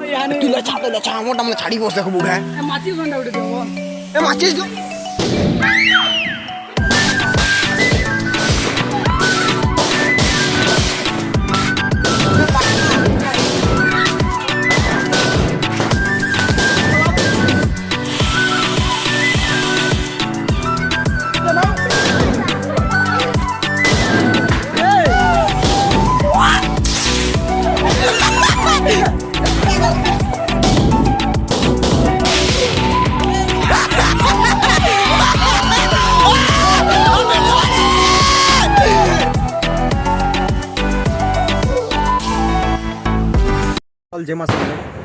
तुला छाता मोटा मला छाडी बस देखो बुढा माचिस घंटा उठे देबो ए माचिस दो जय मां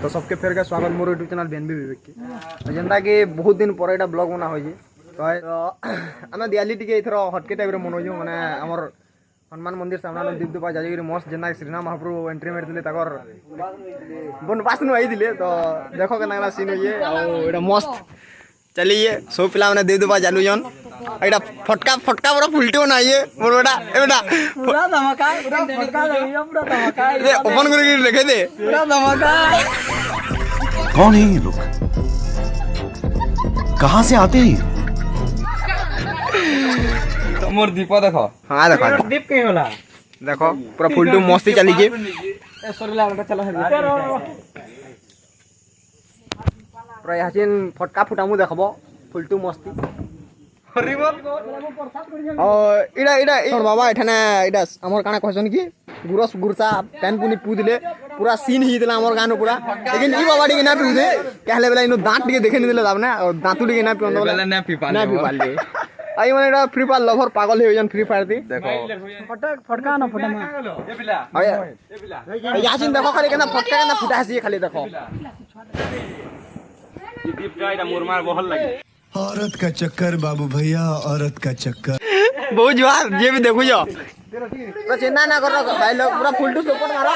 तो सबके फेर के स्वागत मोर यूट्यूब चैनल बेनबी विवेक के जेंता कि बहुत दिन पर एटा ब्लॉग बना होई तो आमे दिवाली टिके इथरो हटके टाइप रे मनोजो माने हमर हनुमान मंदिर सामने दीप दीपा जाई मस्त जेंता श्रीराम महाप्रभु एंट्री मार दिले ताकर बनवास नु आई दिले तो देखो के नाला सीन होई आ एटा मस्त चलिए सो पिला माने दीप दीपा जालु जन एटा फटका बड़ा फुलटियो ना ये मोर बेटा ए बेटा पूरा धमाका पूरा फटका लगिया पूरा धमाका ए ओपन करके देखे दे पूरा धमाका कौन है ये लोग कहां से आते हैं मोर दीपा देखो हां देखो दीप के होला देखो पूरा फुलटू मस्ती चली जे ए सोरीला बेटा चलो पूरा याचिन फटका फुटामु देखबो फुलटू मस्ती इडा इडा और बाबा एठने इडा हमर काना कहसन की गुरस गुरसा पेन पुनी पुदले पूरा सीन ही दिला हमर गानो पूरा लेकिन ई बाबा डी ना पिउदे कहले बेला इनो दांत टिके देखे नि दिले दाब ना और दांतु डी ना पिउंद बेला ना पी पाले आई माने एडा फ्री फायर लवर पागल हो जन फ्री फायर दी देखो फटका ना फटा में ए बिला ए बिला याचिन देखो खाली केना फटका केना फुटा हसी खाली देखो ये दीप का इडा मुरमार बहल लगे औरत का चक्कर बाबू भैया औरत का चक्कर बहुत जवाब जे भी देखो जो तो चिंता ना करो भाई लोग पूरा फुलटू सपोर्ट मारो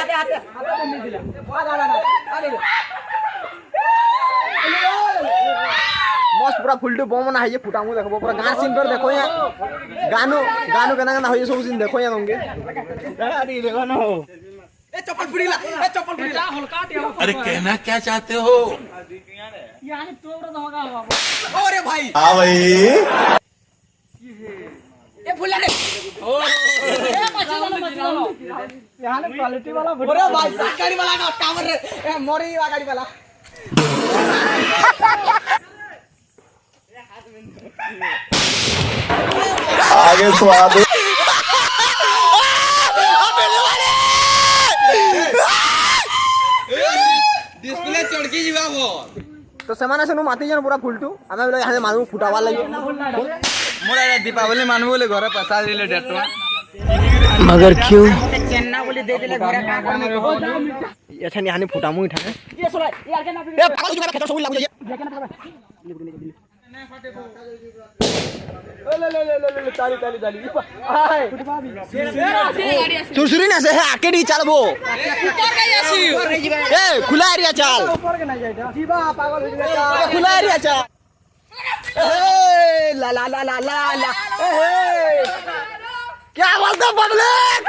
मस्त पूरा फुलटू बम ना है फुटामु देखो पूरा गान सीन पर देखो या गानो केना केना होय सब सीन देखो या तुमके अरे देखो ना ए चप्पल फुड़ीला अरे कहना क्या चाहते हो यानी तो पूरा धमाका बाबू अरे भाई हाँ भाई ए फुला रे ए माचिस यहाँ क्वालिटी वाला अरे भाई गाड़ी वाला का टावर रे ए मोरी गाड़ी वाला आगे स्वाद डिस्प्ले चढ़की जीवा हो तो समाना से माती जन पूरा फुलटू हमें बोले यहाँ मारू फुटावा लगे मोरा दीपावली मानबो बोले घरे पैसा दिले डेट मगर क्यों चेन्ना बोली दे दिले घरे का काम अच्छा नहीं हानि फुटामु इठाने ये सोला यार के ना ए पागल की खेत सब लागू जाइए ये के ना ले ताली हाय सुरसुरी ना से है आके दी चलबो ए खुला एरिया चल ऊपर के ना जाए जीवा पागल हो ए खुला एरिया चल ए ला ला ला ला ला ला ए क्या बोलते पब्लिक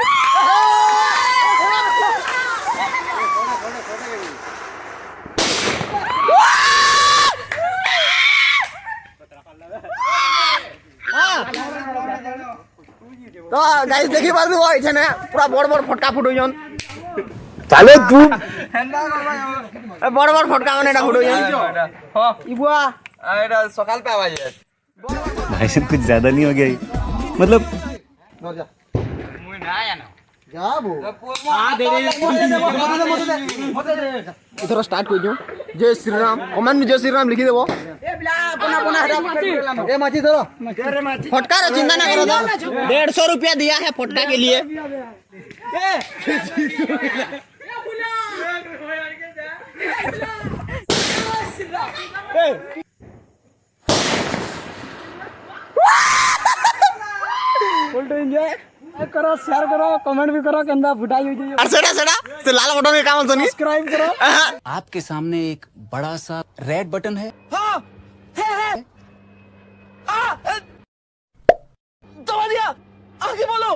तो गाइस देखि पार दो एठने पूरा बड़ फटका फुटो जन चले तू ए बड़ फटका माने ना फुटो जन हां इबुआ एटा सकाल पे आवाज है भाई साहब कुछ ज्यादा नहीं हो गया ये? मतलब मुई ना आया ना जाबो हां दे इधर स्टार्ट कर जो जय श्री राम कमेंट में जय श्री राम लिखी देबो ए बिला बना ए माची धरो अरे माची फटका रे चिंता ना करो तो 150 रुपया दिया है फटका के लिए फुल टू एंजॉय करो शेयर करो कमेंट भी करो केंदा फुटाई हो जाए और सेड़ा से लाल बटन के काम सुनी सब्सक्राइब करो आपके सामने एक बड़ा सा रेड बटन है दबा दिया आगे बोलो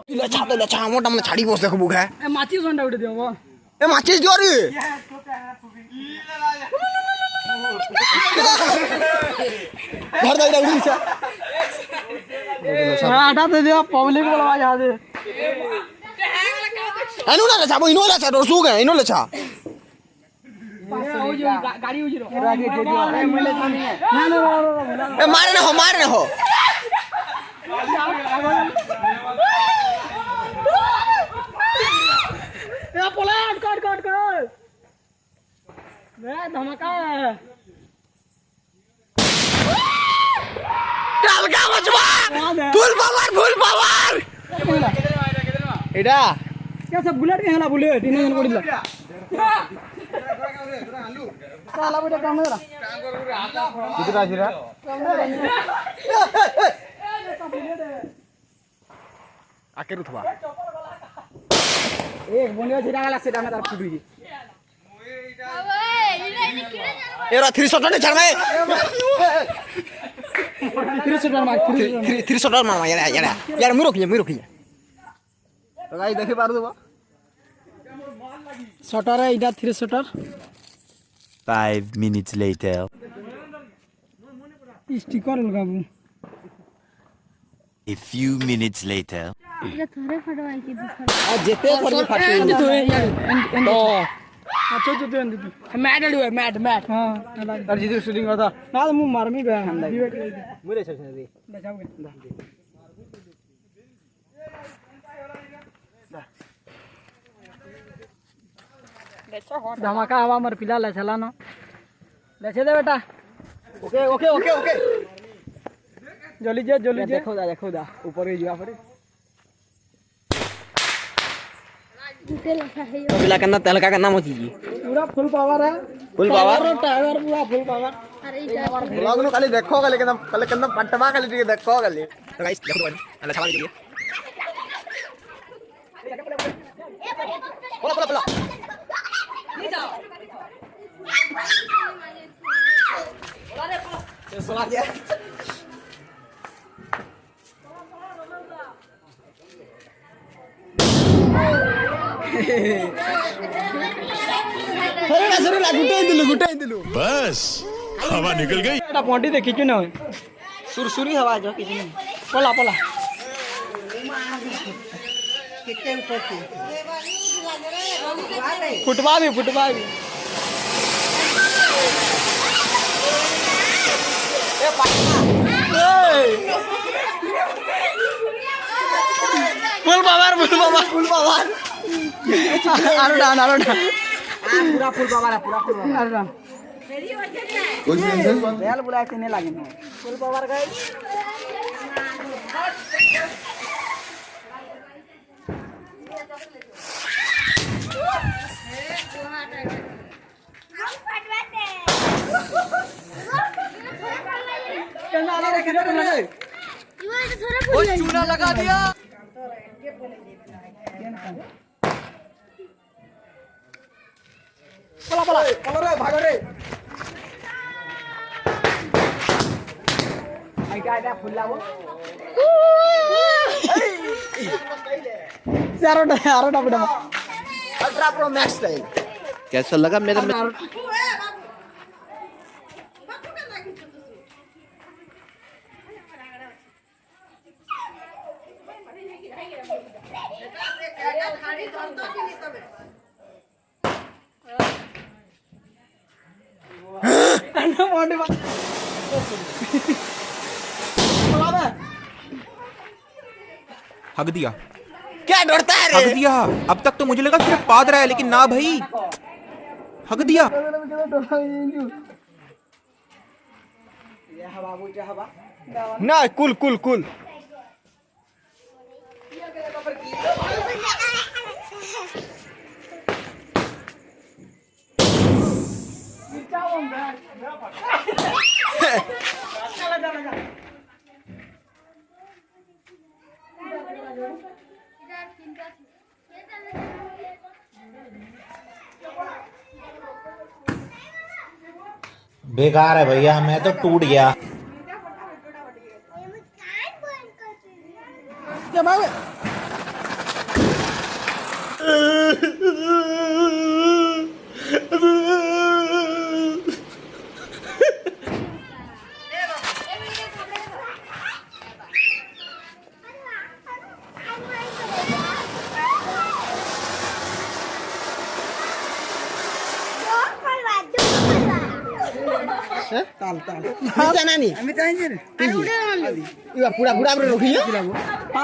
लछा मोटा मन छाड़ी बस देखो बुक है माचिस घंटा उठे दियो ए माचिस दियो रे घर जाइरा उड़ी छा आटा दे दिया पब्लिक बोलवा जा दे एनु ना छा इनो ला छा तो सु गए इनो ला छा गाड़ी उजरो आगे दे दिया ना ए मारे ना हो ए पलट कट बे धमाका डाल का मचवा फुल पावर एडा क्या सब बुलेट के हला बुलेट इने जन पड़िला साला बेटा काम करा कितना छिरा आके रुथवा एक बोनिया छिरा वाला से डाना तार फुटुई एरा 300 टन छड़ में 300 मार 300 टन मार यार मुई रोकिए तो गाइस देखे पार देबो शटर है इधर 300 5 minutes later. स्टिकर लगाबू A few minutes later. थोड़े फटवाई की दूसरा जेते फड़ी फाटी तो अच्छा जो दे मैट अडू है मैट हां तर जितु शूटिंग करता ना मु मारमी बे मुरे छछ दे धमाका हवा मर पिला ले चला ना लेछे दे बेटा ओके जल्दी जे देखो दा ऊपर ही जा पड़े टूटे लगा है बिला करना तलका करना मत जी पूरा फुल पावर है टायर पूरा फुल पावर अरे इधर ब्लॉग नु खाली देखो खाली केना पटवा खाली टिके देखो खाली तो गाइस देखो अल्लाह छावा दीजिए बोला ये सुना दिया सरे ला गुटाई दिलु बस हवा निकल गई बेटा पॉटी देखी क्यों ना सुरसुरी हवा जो किसी ने पला फुटवा भी फुल पावर आरो डान पूरा फुल पावर है आरो डान रेल बुलाए तीने लागे फुल पावर गए चूना लगा दिया पला भागो रे आइटा फुल्ला वो आरोटा बेटा अल्ट्रा प्रो मैक्स स्टाइल कैसा लगा मेरा हक दिया क्या डरता है हक दिया। अब तक तो मुझे लगा सिर्फ पाद रहा है, लेकिन ना भाई, हक दिया। ना कुल बेकार है भैया, मैं तो टूट गया। তাল তাল জানা নি আমি চাইছি রে ইয়া পুরা পুরা পুরা রখি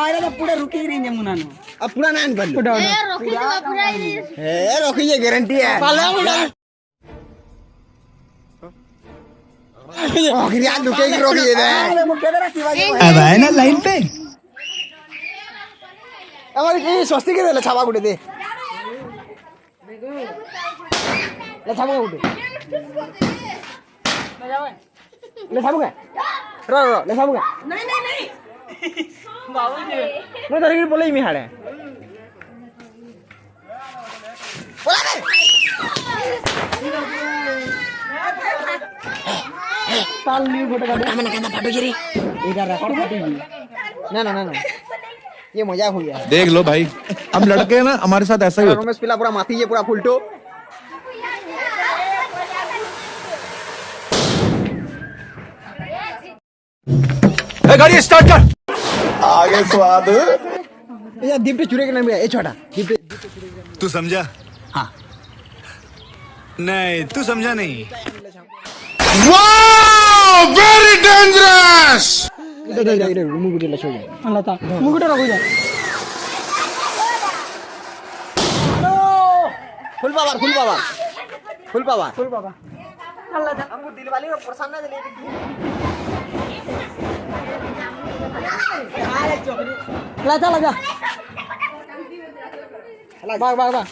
আরে তো পুরো রুকি রে যে মুনানো अब पूरा ना बन लो ए रोकी दो पूरा ही ए रखी ये गारंटी है आखिर यार दुके की रोकी दे मुके दे रखी बाजी अब आए ना लाइन पे हमारी की सस्ती के ले छावा गुटे दे ले छावा गुटे ले छावा के रो रो ले छावा के नहीं बाबूजी मैं तेरे की बोले ही मिहाड़े बोला दे ताल ली फोटो का मैंने कहना फाटो जी रे इधर रखो ना ना ना ना ये मजाक हो गया देख लो भाई हम लड़के हैं ना हमारे साथ ऐसा ही होता रमेश पिला पूरा माथी ये पूरा फुलटो है। गाड़ी स्टार्ट कर। आगे स्वाद ये दीप पे चूरे के नाम है ये छोटा दीप पे तू समझा हाँ नहीं तू समझा नहीं इधर मुंह को ले छोड़ अल्लाह ता मुकुट रखो जा full power full power full power full बाबा अल्लाह ता हमको दिल वाली को परेशान ना दिले लगा लगा भाग भाग भाग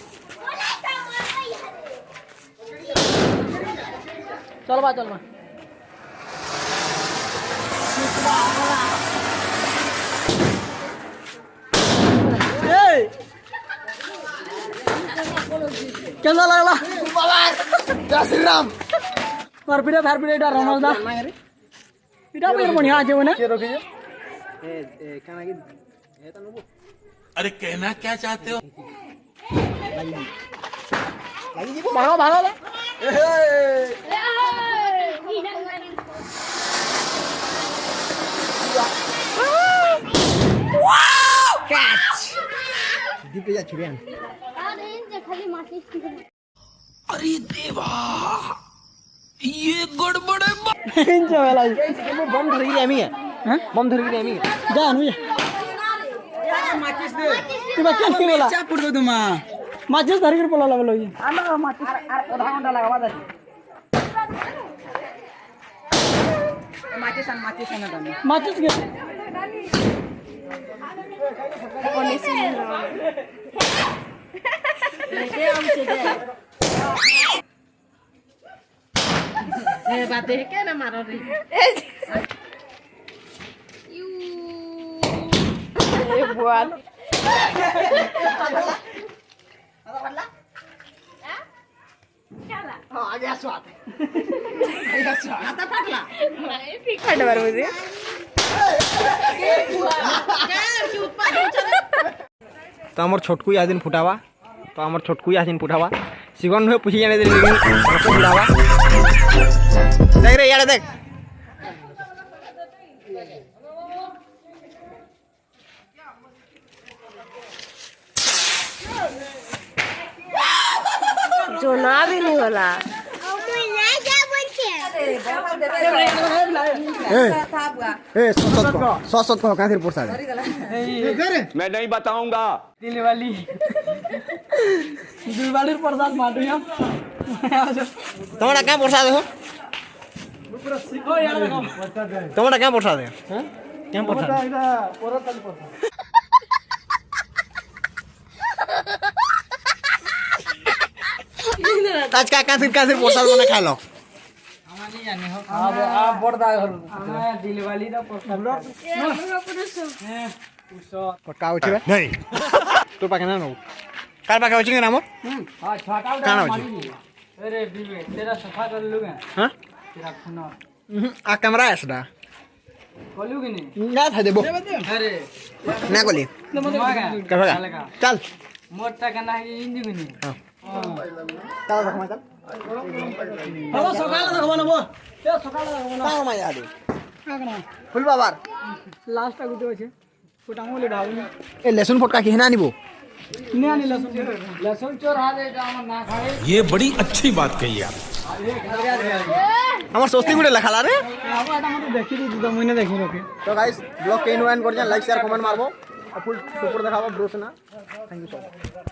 चल बा कैसा लगला जय श्री राम मार पीड़े फार पीड़े डर रहा था इटा भी बढ़िया आजे बने ये रोकिए ए खाना की है तो नो अरे कहना क्या चाहते हो? भागो भागो कैच दीप जा छुड़ियां अरे इनसे खाली माटी इंजो वाला वो बम धरी रे एमी है हैं बम धरी रे एमी है जा नु तू बच्चा नहीं बोला चा पुड़ दो मां माचिस धर के बोला बोलो ये आलो माचिस आधा घंटा लगावा दे माचिस के आ गया स्वाद तो हमर छोटकू या दिन फुटावा तो हमर छोटकू या दिन फुटावा सिगन हुए पूछी जाने दे लेकिन फुटावा देख रे यार देख जो ना भी नहीं होला ए ससत को काथिर पोसा मैं नहीं बताऊंगा। दिल वाली प्रसाद माटू हम तोड़ा क्या पोसा दे हो ओ यार देखो तोड़ा क्या पोसा दे क्या पोसा आज का काथिर पोसा बना खा लो आप बड़दा घर दिल वाली दा प्रसाद पक्का उठिबे नहीं तो पाके ना नो कार पाके उठिंगे ना मोर हां छोटा काना उठी अरे बीबे तेरा सफा कर लूंगा हां तेरा खुना आ कैमरा है सदा बोलू कि नहीं ना था देबो अरे ना कोली चल चल मोटा का नहीं इंदी कि नहीं हां चल रखमा चल बाबा सकाळ देखबो ना बो ते सकाळ देखबो ना ताऊ मा याद काकना फुल बाबार लास्ट टा गुटे আছে फुटामो ले डाल ए लहसुन फटका के ना निबो ने आनी लहसुन चोर आ दे जा हम ना खाए ये बड़ी अच्छी बात कही आप। আমার স্বস্তি গুটে লেখালা রে আবার এটা মতো দেখি দিদি তো মুই না দেখি রকে তো গাইস ব্লগ কে ইনওয়াইন করছেন লাইক শেয়ার কমেন্ট মারবো ফুল সুপার দেখাবো ব্রোস না থ্যাংক ইউ সো মাচ